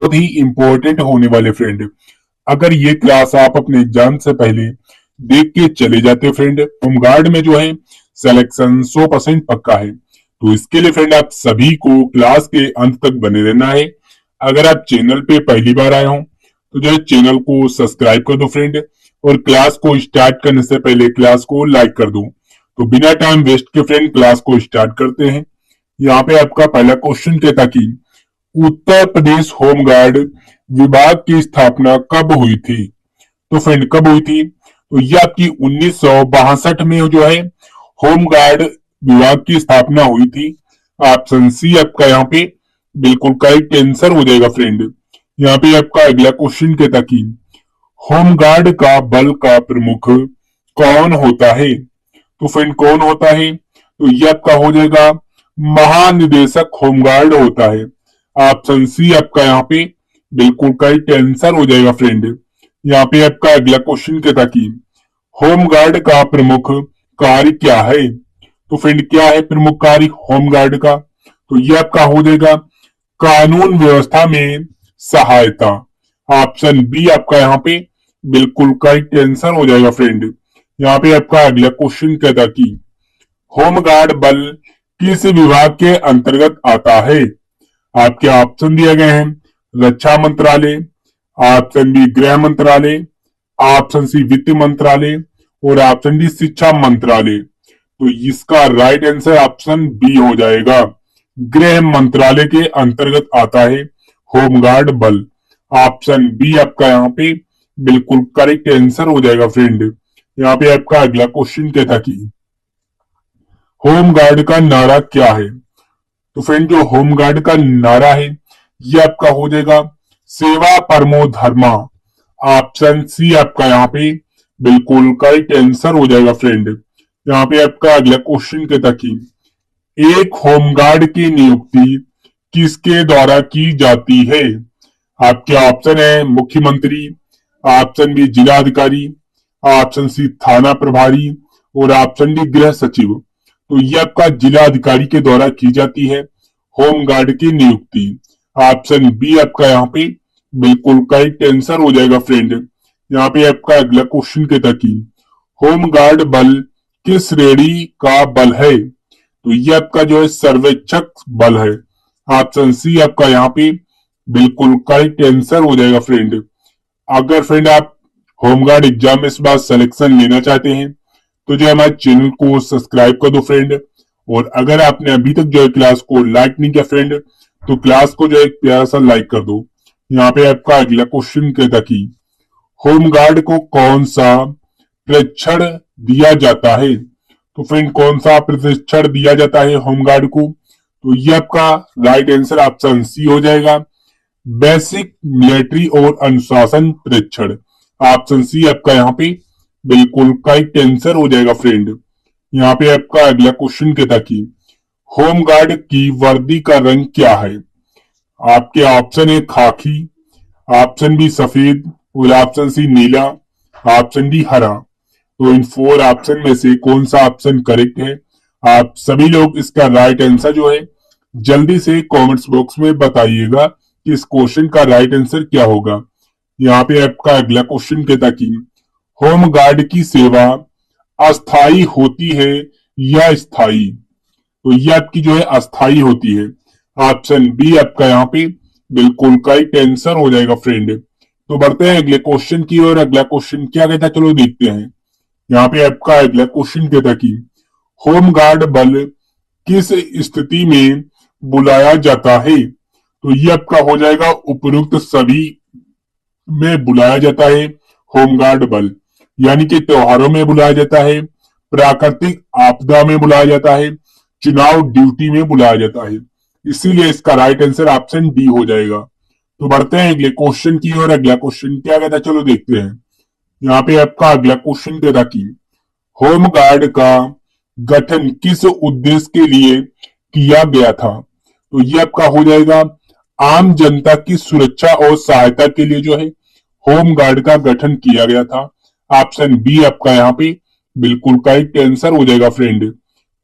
बहुत ही इंपॉर्टेंट होने वाले फ्रेंड। अगर ये क्लास आप अपने एग्जाम से पहले देख के चले जाते फ्रेंड, होमगार्ड में जो है सिलेक्शन 100% पक्का है। तो इसके लिए फ्रेंड आप सभी को क्लास के अंत तक बने रहना है। अगर आप चैनल पे पहली बार आए हो तो जो है चैनल को सब्सक्राइब कर दो फ्रेंड, और क्लास को स्टार्ट करने से पहले क्लास को लाइक कर दो। तो बिना टाइम वेस्ट के फ्रेंड क्लास को स्टार्ट करते हैं। यहाँ पे आपका पहला क्वेश्चन कहता कि उत्तर प्रदेश होमगार्ड विभाग की स्थापना कब हुई थी? तो फ्रेंड कब हुई थी? तो ये आपकी 1962 में जो है होमगार्ड विभाग की स्थापना हुई थी। ऑप्शन सी आपका यहाँ पे बिल्कुल करेक्ट आंसर हो जाएगा फ्रेंड। यहाँ पे आपका अगला क्वेश्चन कहता कि होमगार्ड का बल का प्रमुख कौन होता है? तो फ्रेंड कौन होता है? तो ये आपका हो जाएगा महानिदेशक होमगार्ड होता है। ऑप्शन सी आपका यहाँ पे बिल्कुल करेक्ट आंसर हो जाएगा फ्रेंड। यहाँ पे आपका अगला क्वेश्चन कहता कि होमगार्ड का प्रमुख कार्य क्या है? तो फ्रेंड क्या है प्रमुख कार्य होमगार्ड का? तो ये आपका हो जाएगा कानून व्यवस्था में सहायता। ऑप्शन बी आपका यहाँ पे बिल्कुल करेक्ट आंसर हो जाएगा फ्रेंड। यहाँ पे आपका अगला क्वेश्चन कहता कि होमगार्ड बल किस विभाग के अंतर्गत आता है? आपके ऑप्शन दिए गए हैं रक्षा मंत्रालय, ऑप्शन बी गृह मंत्रालय, ऑप्शन सी वित्त मंत्रालय और ऑप्शन डी शिक्षा मंत्रालय। तो इसका राइट आंसर ऑप्शन बी हो जाएगा, गृह मंत्रालय के अंतर्गत आता है होमगार्ड बल। ऑप्शन बी आपका यहाँ पे बिल्कुल करेक्ट आंसर हो जाएगा फ्रेंड। यहाँ पे आपका अगला क्वेश्चन कहता कि होमगार्ड का नारा क्या है? तो फ्रेंड जो होमगार्ड का नारा है ये आपका हो जाएगा सेवा परमो धर्मा। ऑप्शन सी आपका यहाँ पे बिल्कुल करेक्ट आंसर हो जाएगा फ्रेंड। यहाँ पे आपका अगला क्वेश्चन कहता कि एक होमगार्ड की नियुक्ति किसके द्वारा की जाती है? आपके ऑप्शन है मुख्यमंत्री, ऑप्शन बी जिलाधिकारी, ऑप्शन सी थाना प्रभारी और ऑप्शन डी गृह सचिव। तो ये आपका जिलाधिकारी के द्वारा की जाती है होमगार्ड की नियुक्ति। ऑप्शन बी आपका यहाँ पे बिल्कुल करेक्ट आंसर हो जाएगा फ्रेंड। यहाँ पे आपका अगला क्वेश्चन कहता कि होमगार्ड बल किस श्रेणी का बल है? तो ये आपका जो है सर्वेक्षक बल है। ऑप्शन सी आपका यहाँ पे बिल्कुल करेक्ट आंसर हो जाएगा फ्रेंड। अगर फ्रेंड आप होमगार्ड एग्जाम में इस बार सिलेक्शन लेना चाहते हैं तो जो हमारे चैनल को सब्सक्राइब कर दो फ्रेंड, और अगर आपने अभी तक जो है क्लास को लाइक नहीं किया फ्रेंड तो क्लास को जो है प्यारा सा लाइक कर दो। यहाँ पे आपका अगला क्वेश्चन कहता कि होमगार्ड को कौन सा प्रशिक्षण दिया जाता है? तो फ्रेंड कौन सा प्रशिक्षण दिया जाता है होमगार्ड को? तो ये आपका राइट आंसर ऑप्शन सी हो जाएगा, बेसिक मिलिट्री और अनुशासन प्रशिक्षण। ऑप्शन सी आपका यहाँ पे बिल्कुल करेक्ट आंसर हो जाएगा फ्रेंड। यहाँ पे आपका अगला क्वेश्चन कहता कि होमगार्ड की वर्दी का रंग क्या है? आपके ऑप्शन है खाकी, ऑप्शन बी सफेद और ऑप्शन सी नीला, ऑप्शन डी हरा। तो इन 4 ऑप्शन में से कौन सा ऑप्शन करेक्ट है? आप सभी लोग इसका राइट आंसर जो है जल्दी से कमेंट्स बॉक्स में बताइएगा कि इस क्वेश्चन का राइट आंसर क्या होगा। यहाँ पे आपका अगला क्वेश्चन कहता कि होमगार्ड की सेवा अस्थाई होती है या स्थाई? तो ये आपकी जो है अस्थाई होती है। ऑप्शन बी आपका यहाँ पे बिल्कुल करेक्ट आंसर हो जाएगा फ्रेंड। तो बढ़ते हैं अगले क्वेश्चन की ओर। अगला क्वेश्चन क्या कहता है चलो देखते हैं। यहाँ पे आपका अगला क्वेश्चन कहता कि होमगार्ड बल किस स्थिति में बुलाया जाता है? तो ये आपका हो जाएगा उपयुक्त सभी में बुलाया जाता है होमगार्ड बल, यानी कि त्योहारों में बुलाया जाता है, प्राकृतिक आपदा में बुलाया जाता है, चुनाव ड्यूटी में बुलाया जाता है। इसीलिए इसका राइट आंसर ऑप्शन डी हो जाएगा। तो बढ़ते हैं अगले क्वेश्चन की ओर। अगला क्वेश्चन क्या कहता है चलो देखते हैं। यहाँ पे आपका अगला क्वेश्चन कहता कि होमगार्ड का गठन किस उद्देश्य के लिए किया गया था? तो ये आपका हो जाएगा आम जनता की सुरक्षा और सहायता के लिए जो है होमगार्ड का गठन किया गया था। ऑप्शन बी आपका यहाँ पे बिल्कुल करेक्ट आंसर हो जाएगा फ्रेंड।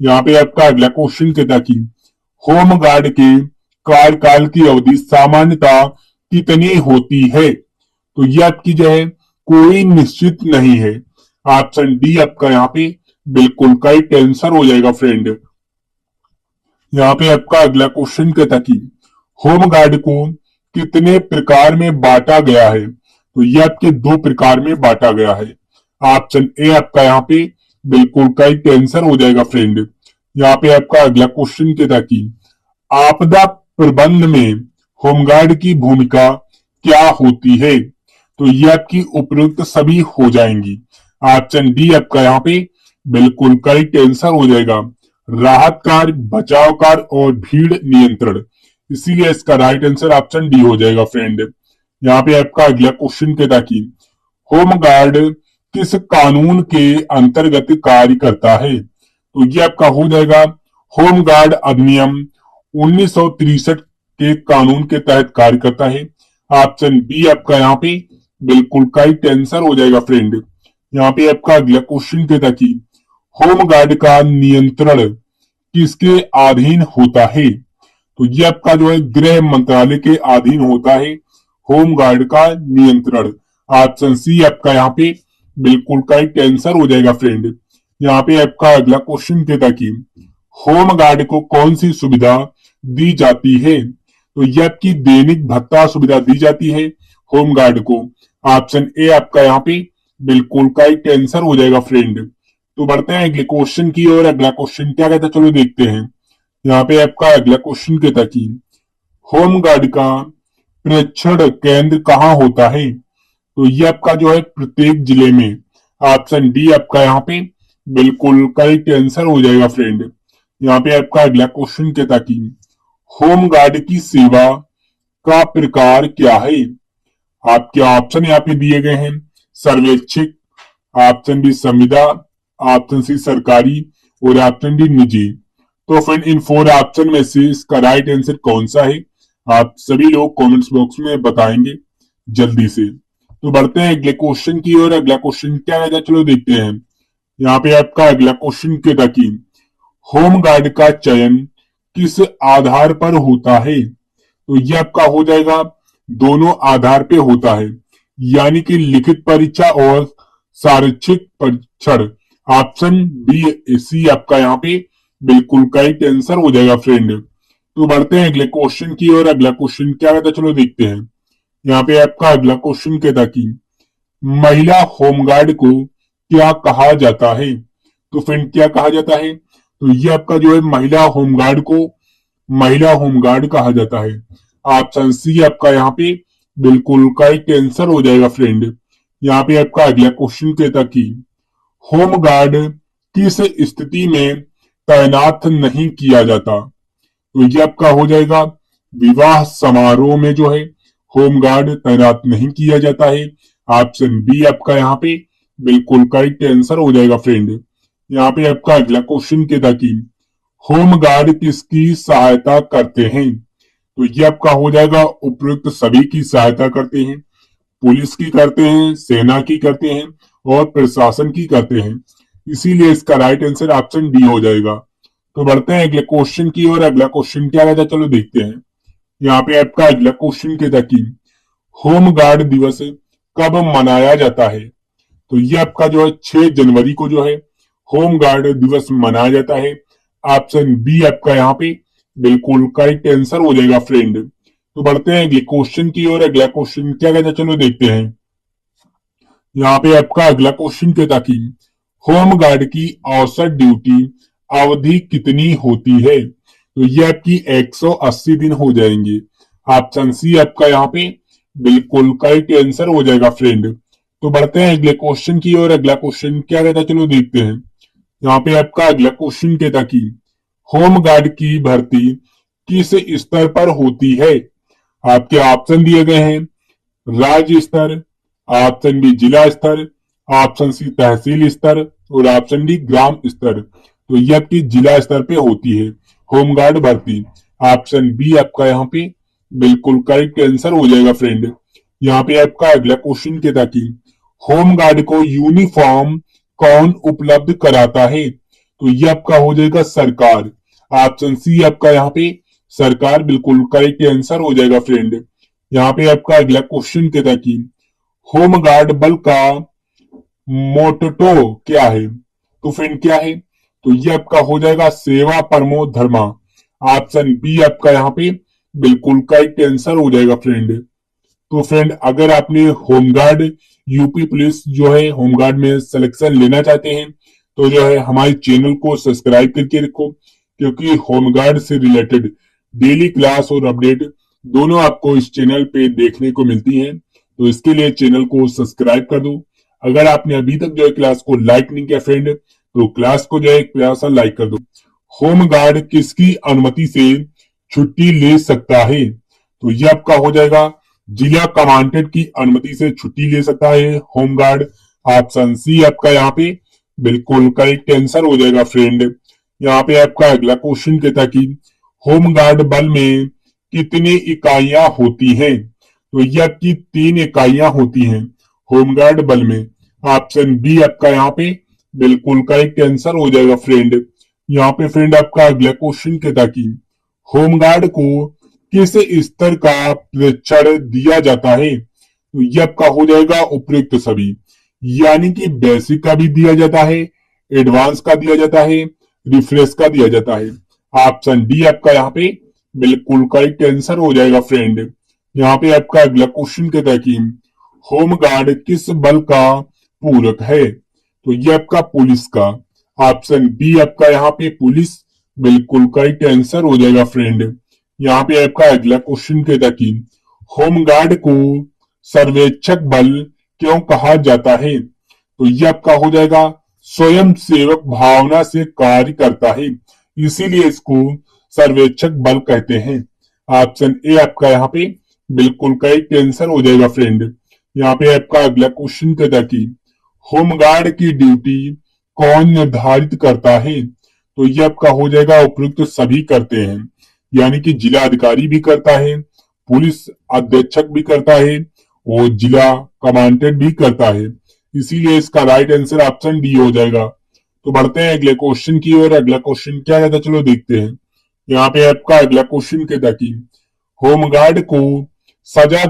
यहाँ पे आपका अगला क्वेश्चन कहता कि होमगार्ड के कार्यकाल की अवधि सामान्यतः कितनी होती है? तो ये आपकी जो है कोई निश्चित नहीं है। ऑप्शन डी आपका यहाँ पे बिल्कुल करेक्ट आंसर हो जाएगा फ्रेंड। यहाँ पे आपका अगला क्वेश्चन कहता कि होम गार्ड को कितने प्रकार में बांटा गया है? तो ये आपके दो प्रकार में बांटा गया है। ऑप्शन ए आपका यहाँ पे बिल्कुल करेक्ट आंसर हो जाएगा फ्रेंड। यहाँ पे आपका अगला क्वेश्चन कहता कि आपदा प्रबंध में होमगार्ड की भूमिका क्या होती है? तो ये आपकी उपयुक्त सभी हो जाएंगी। ऑप्शन डी आपका यहाँ पे बिल्कुल करेक्ट आंसर हो जाएगा, राहत कार्य, बचाव कार्य और भीड़ नियंत्रण। इसीलिए इसका राइट आंसर ऑप्शन डी हो जाएगा फ्रेंड। यहाँ पे आपका अगला क्वेश्चन कहता कि होमगार्ड किस कानून के अंतर्गत कार्य करता है? तो ये आपका हो जाएगा होमगार्ड अधिनियम 1963 के कानून के तहत कार्य करता है। ऑप्शन बी आपका यहाँ पे बिल्कुल करेक्ट आंसर हो जाएगा फ्रेंड। यहाँ पे आपका अगला क्वेश्चन कहता कि होमगार्ड का नियंत्रण किसके अधीन होता है? तो ये आपका जो है गृह मंत्रालय के अधीन होता है होमगार्ड का नियंत्रण। ऑप्शन सी आपका यहाँ पे बिल्कुल करेक्ट आंसर हो जाएगा फ्रेंड। यहाँ पे आपका अगला क्वेश्चन कहता कि होमगार्ड को कौन सी सुविधा दी जाती है? तो ये आपकी दैनिक भत्ता सुविधा दी जाती है होमगार्ड को। ऑप्शन ए आपका यहाँ पे बिल्कुल करेक्ट आंसर हो जाएगा फ्रेंड। तो बढ़ते हैं अगले क्वेश्चन की ओर। अगला क्वेश्चन क्या कहता है चलो देखते हैं। यहाँ पे आपका अगला क्वेश्चन कहता कि होमगार्ड का प्रशिक्षण केंद्र कहाँ होता है? तो ये आपका जो है प्रत्येक जिले में। ऑप्शन डी आपका यहाँ पे बिल्कुल करेक्ट आंसर हो जाएगा फ्रेंड। यहाँ पे आपका अगला क्वेश्चन कहता कि होमगार्ड की सेवा का प्रकार क्या है? आपके ऑप्शन यहाँ पे दिए गए हैं, सर्वेक्षिक, ऑप्शन बी संविदा, ऑप्शन सी सरकारी और ऑप्शन डी निजी। तो फ्रेंड इन 4 ऑप्शन में से इसका राइट आंसर कौन सा है आप सभी लोग कमेंट्स बॉक्स में बताएंगे जल्दी से। तो बढ़ते हैं अगले क्वेश्चन की ओर। अगला क्वेश्चन क्या है चलो देखते हैं। यहाँ पे आपका अगला क्वेश्चन कहता कि होमगार्ड का चयन किस आधार पर होता है? तो ये आपका हो जाएगा दोनों आधार पे होता है, यानी कि लिखित परीक्षा और शारीरिक परीक्षण। ऑप्शन बी सी आपका यहाँ पे बिल्कुल करेक्ट आंसर हो जाएगा फ्रेंड। तो बढ़ते हैं अगले क्वेश्चन की ओर। अगला क्वेश्चन क्या कहता चलो देखते हैं। यहाँ पे आपका अगला क्वेश्चन कहता कि महिला होमगार्ड को क्या कहा जाता है? तो फ्रेंड क्या कहा जाता है? तो ये आपका जो है महिला होमगार्ड को महिला होमगार्ड कहा जाता है। ऑप्शन सी आपका यहाँ पे बिल्कुल करेक्ट आंसर हो जाएगा फ्रेंड। यहाँ पे आपका अगला क्वेश्चन कहता कि होमगार्ड किस स्थिति में तैनात नहीं किया जाता? तो ये आपका हो जाएगा विवाह समारोह में जो है होमगार्ड तैनात नहीं किया जाता है। ऑप्शन बी आपका यहाँ पे बिल्कुल करेक्ट आंसर हो जाएगा फ्रेंड। यहाँ पे आपका अगला क्वेश्चन कहता कि होमगार्ड किसकी सहायता करते हैं? तो ये आपका हो जाएगा उपयुक्त सभी की सहायता करते हैं, पुलिस की करते हैं, सेना की करते हैं और प्रशासन की करते हैं। इसीलिए इसका राइट आंसर ऑप्शन डी हो जाएगा। तो बढ़ते हैं अगले क्वेश्चन की ओर। अगला क्वेश्चन क्या रहता है चलो देखते हैं। यहाँ पे आपका अगला क्वेश्चन कहता कि होमगार्ड दिवस कब मनाया जाता है? तो ये आपका जो है 6 जनवरी को जो है होमगार्ड दिवस मनाया जाता है। ऑप्शन बी आपका यहाँ पे बिल्कुल करेक्ट आंसर हो जाएगा फ्रेंड। तो बढ़ते हैं अगले क्वेश्चन की ओर। अगला क्वेश्चन क्या कहता है चलो देखते हैं। यहाँ पे आपका अगला क्वेश्चन कहता कि होमगार्ड की औसत ड्यूटी अवधि कितनी होती है? तो ये आपकी 180 दिन हो जाएंगे। ऑप्शन सी आपका यहाँ पे बिल्कुल करेक्ट आंसर हो जाएगा फ्रेंड। तो बढ़ते हैं अगले क्वेश्चन की ओर। अगला क्वेश्चन क्या कहता है चलो देखते हैं। यहाँ पे आपका अगला क्वेश्चन कहता कि होमगार्ड की भर्ती किस स्तर पर होती है? आपके ऑप्शन दिए गए हैं, राज्य स्तर, ऑप्शन बी जिला स्तर, ऑप्शन सी तहसील स्तर और ऑप्शन डी ग्राम स्तर। तो ये आपकी जिला स्तर पे होती है होमगार्ड भर्ती। ऑप्शन बी आपका यहाँ पे बिल्कुल करेक्ट आंसर हो जाएगा फ्रेंड। यहाँ पे आपका अगला क्वेश्चन कहता कि होमगार्ड को यूनिफॉर्म कौन उपलब्ध कराता है? तो ये आपका हो जाएगा सरकार। ऑप्शन सी आपका यहाँ पे सरकार बिल्कुल करेक्ट आंसर हो जाएगा फ्रेंड। यहाँ पे आपका अगला क्वेश्चन कहता है कि होमगार्ड बल का मोटो क्या है? तो फ्रेंड क्या है? तो ये आपका हो जाएगा सेवा परमो धर्मा। ऑप्शन बी आपका यहाँ पे बिल्कुल करेक्ट आंसर हो जाएगा फ्रेंड। तो फ्रेंड अगर आपने होमगार्ड यूपी पुलिस जो है होमगार्ड में सिलेक्शन लेना चाहते हैं तो जो है हमारे चैनल को सब्सक्राइब करके रखो, क्योंकि होमगार्ड से रिलेटेड डेली क्लास और अपडेट दोनों आपको इस चैनल पे देखने को मिलती हैं। तो इसके लिए चैनल को सब्सक्राइब कर दो। अगर आपने अभी तक जो है क्लास को लाइक नहीं किया फ्रेंड तो क्लास को जो है प्यार सा लाइक कर दो। होमगार्ड किसकी अनुमति से छुट्टी ले सकता है? तो ये आपका हो जाएगा जिला कमांडेंट की अनुमति से छुट्टी ले सकता है होमगार्ड। ऑप्शन सी आपका यहाँ पे बिल्कुल करेक्ट आंसर हो जाएगा फ्रेंड। यहाँ पे आपका अगला क्वेश्चन कहता कि होमगार्ड बल में कितनी इकाइयां होती हैं? तो ये आपकी 3 इकाइयां होती हैं होमगार्ड बल में। ऑप्शन बी आपका यहाँ पे बिल्कुल करेक्ट आंसर हो जाएगा फ्रेंड। यहाँ पे फ्रेंड आपका अगला क्वेश्चन कहता कि होमगार्ड को किस स्तर का प्रशिक्षण दिया जाता है? तो ये आपका हो जाएगा उपयुक्त सभी, यानी कि बेसिक का भी दिया जाता है, एडवांस का दिया जाता है, रिफ्रेश का दिया जाता है। ऑप्शन डी आपका यहाँ पे बिल्कुल करेक्ट आंसर हो जाएगा फ्रेंड। यहाँ पे आपका अगला क्वेश्चन कहता है कि होमगार्ड किस बल का पूरक है? तो ये आपका पुलिस का। ऑप्शन बी आपका यहाँ पे पुलिस बिल्कुल करेक्ट आंसर हो जाएगा फ्रेंड। यहाँ पे आपका अगला क्वेश्चन कहता कि होमगार्ड को सर्वेक्षक बल क्यों कहा जाता है? तो ये आपका हो जाएगा स्वयं सेवक भावना से कार्य करता है, इसीलिए इसको सर्वेक्षक बल कहते हैं। ऑप्शन ए आपका यहाँ पे बिल्कुल करेक्ट आंसर हो जाएगा फ्रेंड। यहाँ पे आपका अगला क्वेश्चन कहता कि होमगार्ड की ड्यूटी कौन निर्धारित करता है? तो ये आपका हो जाएगा उपयुक्त सभी करते हैं, यानी कि जिला अधिकारी भी करता है, पुलिस अधीक्षक भी करता है और जिला कमांडेंट भी करता है, इसीलिए इसका राइट आंसर ऑप्शन डी हो जाएगा। तो बढ़ते हैं अगले क्वेश्चन की ओर। अगला क्वेश्चन क्या कहता है चलो देखते हैं। यहाँ पे आपका अगला क्वेश्चन कहता कि होमगार्ड को सजा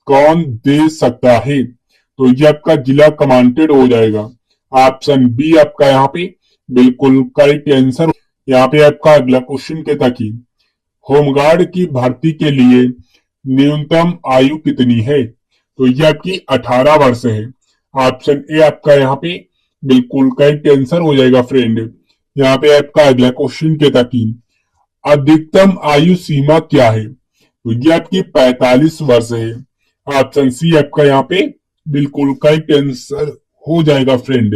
कौन दे सकता है? तो ये आपका जिला कमांडेंट हो जाएगा। ऑप्शन बी आपका यहाँ पे बिल्कुल करेक्ट आंसर। यहाँ पे आपका अगला क्वेश्चन कहता कि होमगार्ड की भर्ती के लिए न्यूनतम आयु कितनी है? तो ये आपकी 18 वर्ष है। ऑप्शन ए आपका यहाँ पे बिल्कुल करेक्ट आंसर हो जाएगा फ्रेंड। यहाँ पे आपका अगला क्वेश्चन कहता कि अधिकतम आयु सीमा क्या है? तो ये आपकी 45 वर्ष है। ऑप्शन सी आपका यहाँ पे बिल्कुल करेक्ट आंसर हो जाएगा फ्रेंड।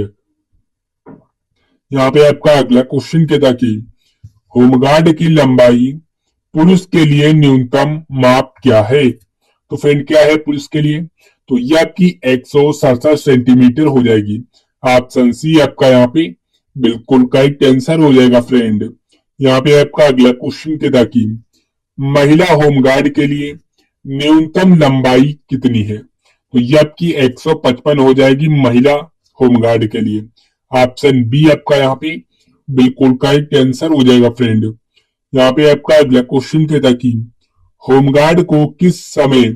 यहाँ पे आपका अगला क्वेश्चन कहता कि होमगार्ड की लंबाई पुरुष के लिए न्यूनतम माप क्या है? तो फ्रेंड क्या है पुरुष के लिए? तो ये आपकी 167 सेंटीमीटर हो जाएगी। ऑप्शन सी आपका यहाँ पे बिल्कुल करेक्ट आंसर हो जाएगा फ्रेंड। यहाँ पे आपका अगला क्वेश्चन कहता कि महिला होमगार्ड के लिए न्यूनतम लंबाई कितनी है? तो ये आपकी 155 हो जाएगी महिला होमगार्ड के लिए। ऑप्शन बी आपका यहाँ पे बिल्कुल करेक्ट आंसर हो जाएगा फ्रेंड। यहाँ पे आपका अगला क्वेश्चन कहता कि होमगार्ड को किस समय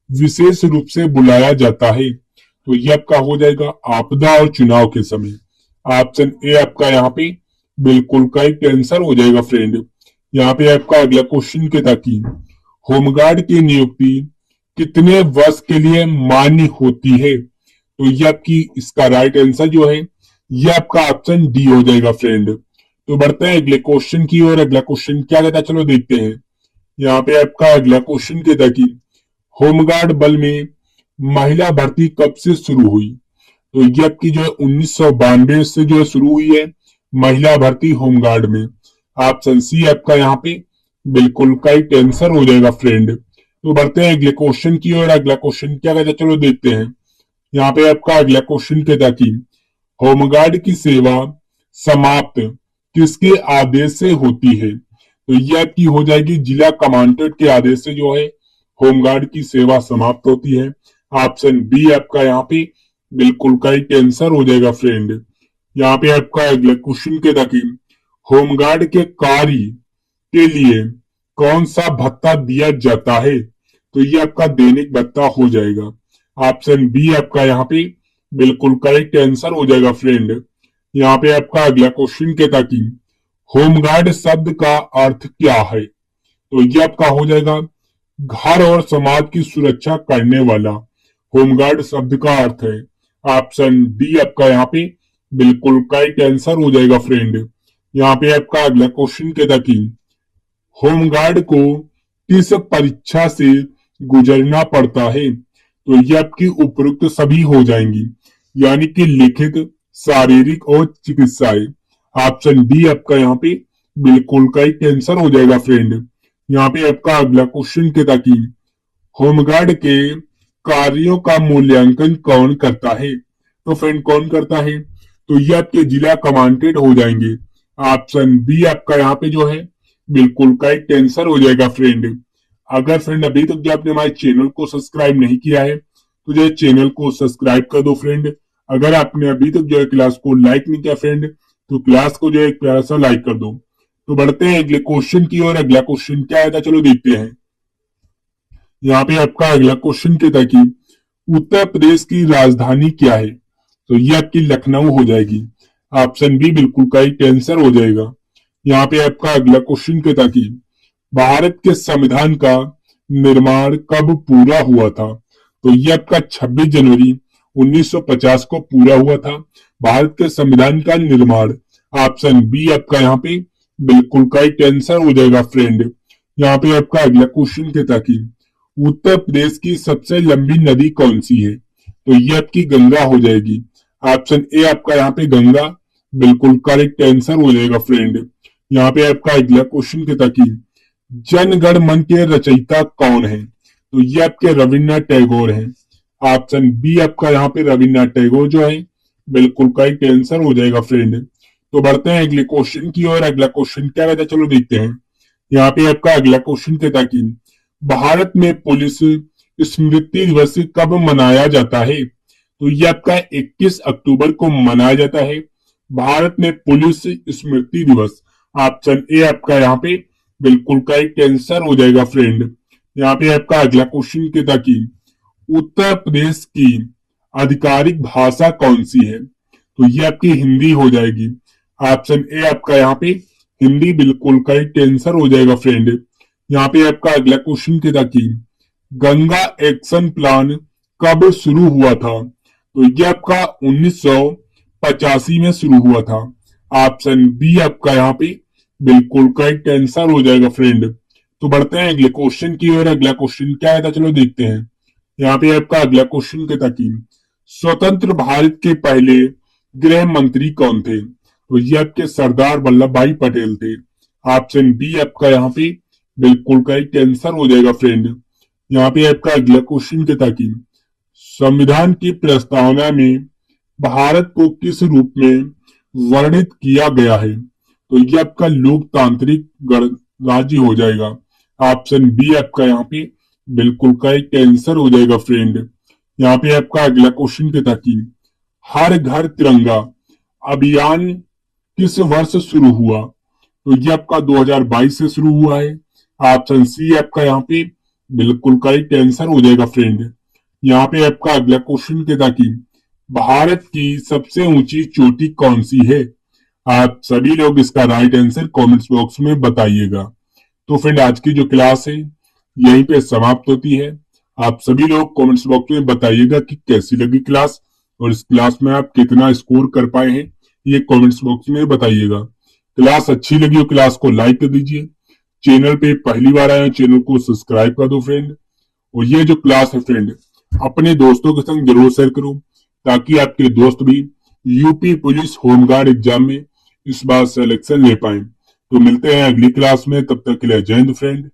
विशेष रूप से बुलाया जाता है? तो ये आपका हो जाएगा आपदा और चुनाव के समय। ऑप्शन ए आपका यहाँ पे बिल्कुल करेक्ट आंसर हो जाएगा फ्रेंड। यहाँ पे आपका अगला क्वेश्चन कहता कि होमगार्ड की नियुक्ति कितने वर्ष के लिए मान्य होती है? तो ये आपकी इसका राइट आंसर जो है ये आपका ऑप्शन डी हो जाएगा फ्रेंड। तो बढ़ते हैं अगले क्वेश्चन की ओर। अगला क्वेश्चन क्या कहता है चलो देखते हैं। यहाँ पे आपका अगला क्वेश्चन कहता कि होमगार्ड बल में महिला भर्ती कब से शुरू हुई? तो ये आपकी जो है 1992 से जो है शुरू हुई है महिला भर्ती होमगार्ड में। ऑप्शन सी आपका यहाँ पे बिल्कुल करेक्ट आंसर हो जाएगा फ्रेंड। तो बढ़ते हैं अगले क्वेश्चन की ओर। अगला क्वेश्चन क्या कहता है चलो देखते हैं। यहाँ पे आपका अगला क्वेश्चन कहता कि होमगार्ड की सेवा समाप्त किसके आदेश से होती है? तो ये आपकी हो जाएगी जिला कमांडेंट के आदेश से जो है होमगार्ड की सेवा समाप्त होती है। ऑप्शन बी आपका यहाँ पे बिल्कुल करेक्ट आंसर हो जाएगा फ्रेंड। यहाँ पे आपका अगला क्वेश्चन कहता कि होमगार्ड के कार्य के लिए कौन सा भत्ता दिया जाता है? तो ये आपका दैनिक भत्ता हो जाएगा। ऑप्शन बी आपका यहाँ पे बिल्कुल करेक्ट आंसर हो जाएगा फ्रेंड। यहाँ पे आपका अगला क्वेश्चन कहता कि होमगार्ड शब्द का अर्थ क्या है? तो ये आपका हो जाएगा घर और समाज की सुरक्षा करने वाला। होमगार्ड शब्द का अर्थ है। ऑप्शन डी आपका यहाँ पे बिल्कुल करेक्ट आंसर हो जाएगा फ्रेंड। यहाँ पे आपका अगला क्वेश्चन कहता कि होमगार्ड को किस परीक्षा से गुजरना पड़ता है? तो ये आपकी उपयुक्त सभी हो जाएंगी, यानी कि लिखित, शारीरिक और चिकित्साएं। ऑप्शन डी आपका यहाँ पे बिल्कुल करेक्ट आंसर हो जाएगा फ्रेंड। यहाँ पे आपका अगला क्वेश्चन कहता कि होमगार्ड के कार्यों का मूल्यांकन कौन करता है? तो फ्रेंड कौन करता है? तो ये आपके जिला कमांडेंट हो जाएंगे। ऑप्शन बी आपका यहाँ पे जो है बिल्कुल करेक्ट आंसर हो जाएगा फ्रेंड। अगर फ्रेंड अभी तक जो आपने हमारे चैनल को सब्सक्राइब नहीं किया है तो जो चैनल को सब्सक्राइब कर दो फ्रेंड। अगर आपने अभी तक जो है क्लास को लाइक नहीं किया फ्रेंड तो क्लास को जो है एक प्यारा सा लाइक कर दो। तो बढ़ते हैं अगले क्वेश्चन की ओर। अगला क्वेश्चन क्या है चलो देखते हैं। यहाँ पे आपका अगला क्वेश्चन कहता है कि उत्तर प्रदेश की राजधानी क्या है? तो ये आपकी लखनऊ हो जाएगी। ऑप्शन बी बिल्कुल करेक्ट आंसर हो जाएगा। यहाँ पे आपका अगला क्वेश्चन कहता कि भारत के संविधान का निर्माण कब पूरा हुआ था? तो ये आपका 26 जनवरी 1950 को पूरा हुआ था भारत के संविधान का निर्माण। ऑप्शन बी आपका यहाँ पे बिल्कुल करेक्ट आंसर हो जाएगा फ्रेंड। यहाँ पे आपका अगला क्वेश्चन कहता कि उत्तर प्रदेश की सबसे लंबी नदी कौन सी है? तो ये आपकी गंगा हो जाएगी। ऑप्शन ए आपका यहाँ पे गंगा बिल्कुल करेक्ट आंसर हो जाएगा फ्रेंड। यहाँ पे आपका अगला क्वेश्चन कहता कि जनगण मन के रचयिता कौन है? तो ये आपके रविन्द्रनाथ टैगोर हैं। ऑप्शन बी आपका यहाँ पे रविन्द्रनाथ टैगोर जो है बिल्कुल करेक्ट आंसर हो जाएगा फ्रेंड। तो बढ़ते हैं अगले क्वेश्चन की ओर। अगला क्वेश्चन क्या कहता है चलो देखते हैं। यहाँ पे आपका अगला क्वेश्चन कहता कि भारत में पुलिस स्मृति दिवस कब मनाया जाता है? तो ये आपका 21 अक्टूबर को मनाया जाता है भारत में पुलिस स्मृति दिवस। ऑप्शन ए आपका यहाँ पे बिल्कुल करेक्ट आंसर हो जाएगा फ्रेंड। यहाँ पे आपका अगला क्वेश्चन कहता कि उत्तर प्रदेश की आधिकारिक भाषा कौन सी है? तो ये आपकी हिंदी हो जाएगी। ऑप्शन ए आपका यहाँ पे हिंदी बिल्कुल करेक्ट आंसर हो जाएगा फ्रेंड। यहाँ पे आपका अगला क्वेश्चन कहता कि गंगा एक्शन प्लान कब शुरू हुआ था? तो ये आपका 1985 में शुरू हुआ था। ऑप्शन बी आपका यहाँ पे बिल्कुल करेक्ट आंसर हो जाएगा फ्रेंड। तो बढ़ते हैं अगले क्वेश्चन की ओर। अगला क्वेश्चन क्या है चलो देखते हैं। यहाँ पे आपका अगला क्वेश्चन कहता कि स्वतंत्र भारत के पहले गृह मंत्री कौन थे? तो ये आपके सरदार वल्लभ भाई पटेल थे। ऑप्शन बी आपका यहाँ पे बिल्कुल करेक्ट आंसर हो जाएगा फ्रेंड। यहाँ पे आपका अगला क्वेश्चन कहता कि संविधान की प्रस्तावना में भारत को किस रूप में वर्णित किया गया है? तो ये आपका लोकतांत्रिक गणराज्य हो जाएगा। ऑप्शन बी आपका यहाँ पे बिल्कुल करेक्ट आंसर हो जाएगा फ्रेंड। यहाँ पे आपका अगला क्वेश्चन कहता कि हर घर तिरंगा अभियान किस वर्ष शुरू हुआ? तो ये आपका 2022 से शुरू हुआ है। ऑप्शन सी आपका यहाँ पे बिल्कुल करेक्ट आंसर हो जाएगा फ्रेंड। यहाँ पे आपका अगला क्वेश्चन कहता कि भारत की सबसे ऊंची चोटी कौन सी है? आप सभी लोग इसका राइट आंसर कमेंट्स बॉक्स में बताइएगा। तो फ्रेंड आज की जो क्लास है यहीं पे समाप्त होती है। आप सभी लोग कमेंट्स बॉक्स में बताइएगा कि कैसी लगी क्लास और इस क्लास में आप कितना स्कोर कर पाए हैं, ये कमेंट्स बॉक्स में बताइएगा। क्लास अच्छी लगी हो क्लास को लाइक कर दीजिए। चैनल पे पहली बार आए चैनल को सब्सक्राइब कर दो फ्रेंड। और ये जो क्लास है फ्रेंड अपने दोस्तों के संग जरूर शेयर करो ताकि आपके दोस्त भी यूपी पुलिस होमगार्ड एग्जाम में इस बार सिलेक्शन ले पाए। तो मिलते हैं अगली क्लास में, तब तक के लिए जय हिंद फ्रेंड।